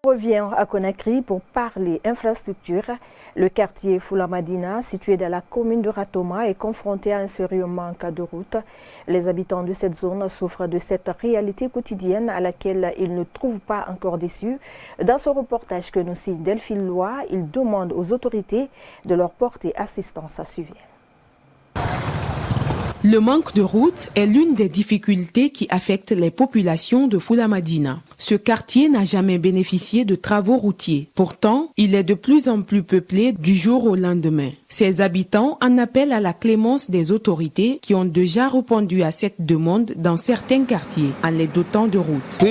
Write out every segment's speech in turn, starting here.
revient à Conakry pour parler infrastructure. Le quartier Foulamadina, situé dans la commune de Ratoma, est confronté à un sérieux manque de routes. Les habitants de cette zone souffrent de cette réalité quotidienne à laquelle ils ne trouvent pas encore d'issue. Dans ce reportage que nous signe Delphine Loy, ils demandent aux autorités de leur porter assistance à suivre. Le manque de routes est l'une des difficultés qui affectent les populations de Foulamadina. Ce quartier n'a jamais bénéficié de travaux routiers. Pourtant, il est de plus en plus peuplé du jour au lendemain. Ses habitants en appellent à la clémence des autorités qui ont déjà répondu à cette demande dans certains quartiers en les dotant de routes.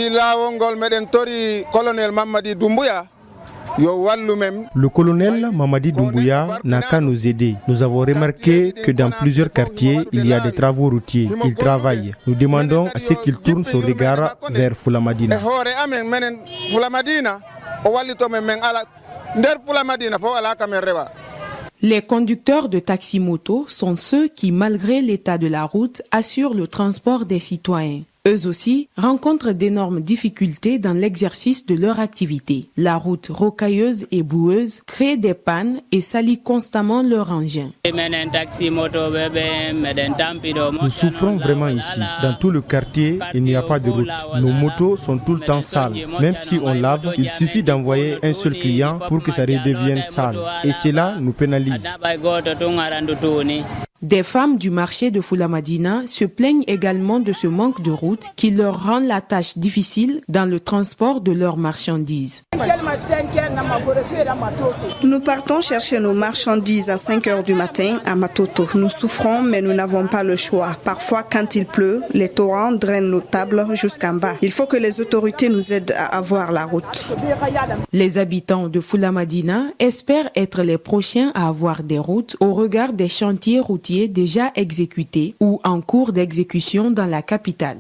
Le colonel Mamadi Doumbouya n'a qu'à nous aider. Nous avons remarqué que dans plusieurs quartiers, il y a des travaux routiers. Il travaille. Nous demandons à ce qu'il tourne son regard vers Foulamadina. Les conducteurs de taxi-moto sont ceux qui, malgré l'état de la route, assurent le transport des citoyens. Eux aussi rencontrent d'énormes difficultés dans l'exercice de leur activité. La route rocailleuse et boueuse crée des pannes et salit constamment leur engin. Nous souffrons vraiment ici. Dans tout le quartier, il n'y a pas de route. Nos motos sont tout le temps sales. Même si on lave, il suffit d'envoyer un seul client pour que ça redevienne sale. Et cela nous pénalise. Des femmes du marché de Foulamadina se plaignent également de ce manque de route qui leur rend la tâche difficile dans le transport de leurs marchandises. Nous partons chercher nos marchandises à 5 heures du matin à Matoto. Nous souffrons, mais nous n'avons pas le choix. Parfois, quand il pleut, les torrents drainent nos tables jusqu'en bas. Il faut que les autorités nous aident à avoir la route. Les habitants de Foulamadina espèrent être les prochains à avoir des routes au regard des chantiers routiers déjà exécutés ou en cours d'exécution dans la capitale.